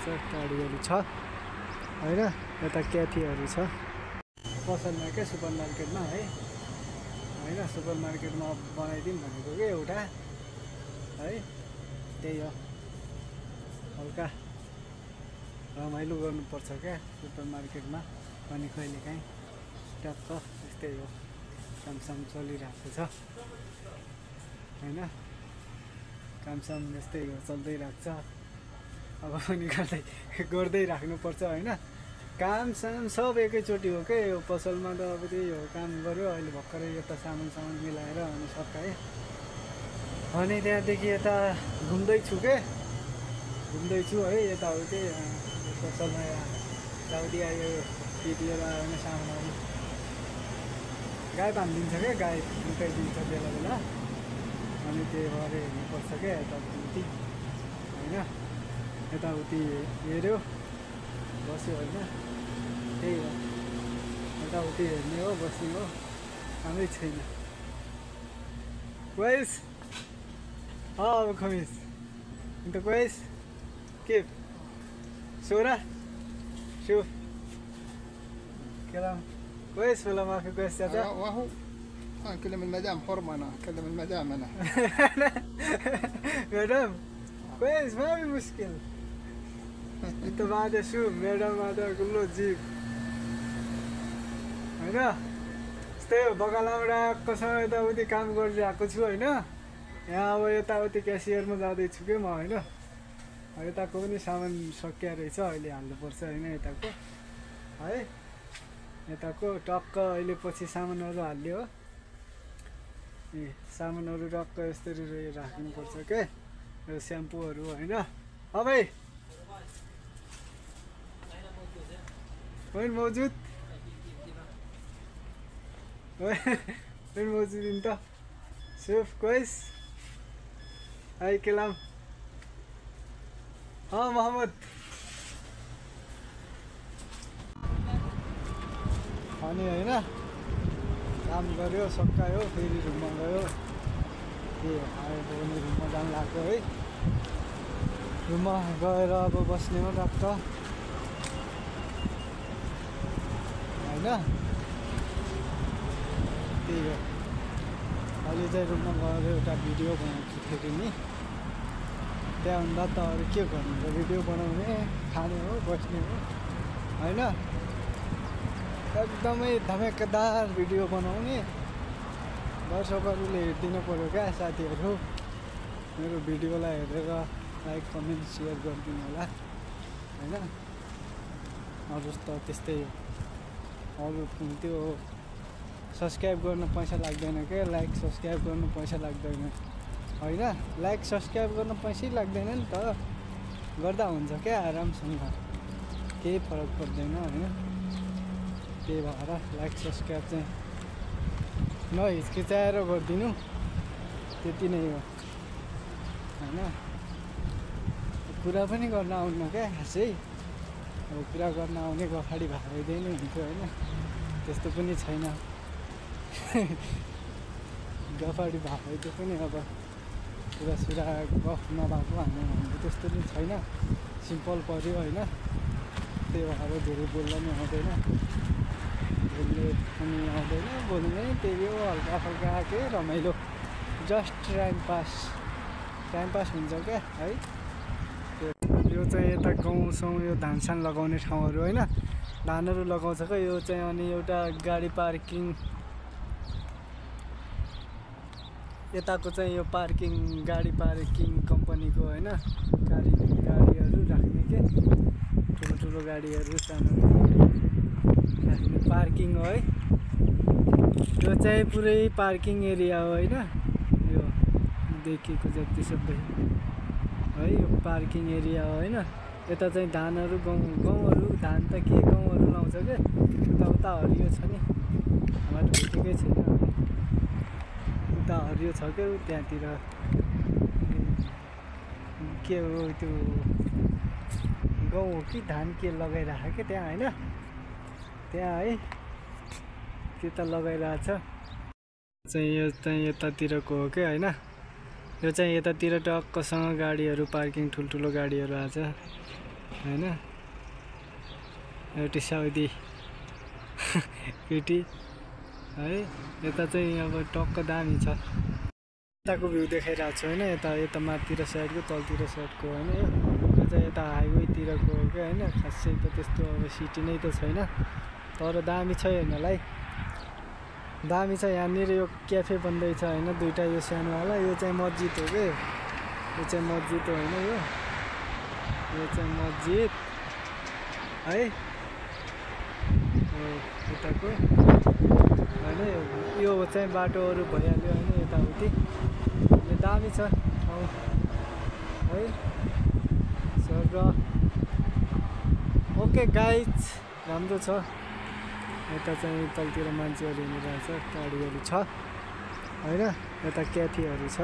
पर्छ गाडीहरू छ हैन यता क्याफेहरू छ पसलमा के सुपरमार्केटमा है हैन सुपरमार्केटमा बनाइदिउँ भनेको के एउटा है त्यही हो हल्का रमाइलो गर्नुपर्छ क्या सुपरमार्केटमा पनि कहिलेकाहीँ टक्क त्यस्तै हो कामसाम चलिरहेको छ हैन कामसाम यस्तै हो चल्दै राख्छ अब पनि गर्दै राख्नुपर्छ हैन कामसाम सब एकैचोटि हो के यो पसलमा त अब त्यही हो काम गर्यो अहिले भर्खरै यता सामान मिलाएर अनि सकाएँ अनि त्यहाँदेखि यता घुम्दैछु है यताउति पसलमा यताउति आयो पिटिएर आयो भने सामानहरू गाई बाँधिदिन्छ क्या गाई निकालिदिन्छ बेला बेला अनि त्यही भएर हेर्नुपर्छ क्या यताउति होइन यताउति हेऱ्यो बस्यो होइन त्यही हो यताउति हेर्ने हो बस्ने हो कामै छैन क्वेस अब खमिस अन्त क्वेस के सोरा شوف كلام كويس ولا ما في كويس يا جماعة؟ وهو أكلم المدام حرمة أنا أكلم المدام أنا مدام كويس ما في مشكلة أنت بعد شوف مدام هذا كله جيب होइन यस्तै हो बगालमा राखेकोसँग यताउति काम गरिरहेको छु होइन यहाँ अब यताउति क्यासियरमा जाँदैछु कि म होइन यताको पनि सामान सकिया रहेछ अहिले हाल्नुपर्छ होइन यताको है यताको टक्क अहिले पछि सामानहरू हाल्यो हो ए सामानहरू टक्क यस्तरी राख्नुपर्छ के यो स्याम्पूहरू होइन भाइ वैन मौजुद वैन मौजुद انت شوف كويس هاي كلام हाँ मोहम्मद अनि होइन काम गर्यो सकायो फेरि रुममा गयो के आयो भने रुममा जानु लाग्यो है रुममा गएर अब बस्ने हो टक्क होइन त्यही हो अहिले चाहिँ रुममा गएर एउटा भिडियो बनाउँछु फेरि नि त्यहाँभन्दा त अरू के गर्नु त भिडियो बनाउने खाने हो बस्ने हो होइन एकदमै धमाकेदार भिडियो बनाउने दर्शकहरूले हेरिदिनु पऱ्यो क्या साथीहरू मेरो भिडियोलाई हेरेर लाइक कमेन्ट सेयर गरिदिनु होला होइन अरू त त्यस्तै हो अरू त्यो सब्सक्राइब गर्न पैसा लाग्दैन क्या लाइक सब्सक्राइब गर्नु पैसा लाग्दैन होइन लाइक सब्सक्राइब गर्न पैसै लाग्दैन नि त गर्दा हुन्छ क्या आरामसँग केही फरक पर्दैन होइन त्यही भएर लाइक सब्सक्राइब चाहिँ नहिचकिचाएर गरिदिनु त्यति नै हो होइन कुरा पनि गर्न आउनु क्या खासै अब कुरा गर्न आउने गफाडी भाइदिए नै हुन्थ्यो होइन त्यस्तो पनि छैन गफाडी भाइदिए पनि अब कुरा सुरा गफ नभएको हाम्रो त्यस्तो पनि छैन सिम्पल पऱ्यो होइन त्यही भएर धेरै बोल्न पनि आउँदैन बोल्ने पनि आउँदैन बोल्ने त्यही हो हल्का फल्का के रमाइलो जस्ट टाइम पास हुन्छ क्या है यो चाहिँ यता गाउँसँग यो धानसान लगाउने ठाउँहरू होइन धानहरू लगाउँछ क्या यो चाहिँ अनि एउटा गाडी पार्किङ यताको चाहिँ यो गाडी पार्किङ कम्पनीको होइन गाडीहरू राख्ने के ठुलो गाडीहरू सानो राख्ने पार्किङ हो है यो चाहिँ पुरै पार्किङ एरिया हो होइन यो देखिएको जति सबै है यो पार्किङ एरिया हो होइन यता चाहिँ धानहरू गहुँहरू धान त के गहुँहरू लाउँछ क्या उता हरियो छ नि हाम्रो भेटेकै छैन उता हरियो छ क्या त्यहाँतिर के हो त्यो गहुँ हो कि धान के लगाइराख्यो क्या त्यहाँ होइन त्यहाँ है त्यता लगाइरहेछ चाहिँ यो चाहिँ यतातिरको हो क्या होइन यो चाहिँ यतातिर टक्कसँग गाडीहरू पार्किङ ठुल्ठुलो गाडीहरू आछ होइन एउटी साउदी केटी है। यता चाहिँ अब टक्क दामी छ। यताको भ्यू देखाइरहेको छु होइन, यता माथितिर साइडको तलतिर साइडको होइन। यो चाहिँ यता हाइवेतिरको हो क्या होइन। खासै त त्यस्तो अब सिटी नै त छैन, तर दामी छ हेर्नलाई, दामी छ। यहाँनिर यो क्याफे बन्दैछ होइन, दुईवटा यो सानोवाला। यो चाहिँ मस्जिद हो कि, यो चाहिँ मस्जिद होइन, यो चाहिँ मस्जिद है यताको होइन। यो चाहिँ बाटोहरू भइहाल्यो होइन यताउति। दामी छ है सर। ओके गाइज, राम्रो छ। यता चाहिँ तलतिर मान्छेहरू हिँडिरहेछ, गाडीहरू छ होइन। यता क्याफेहरू छ।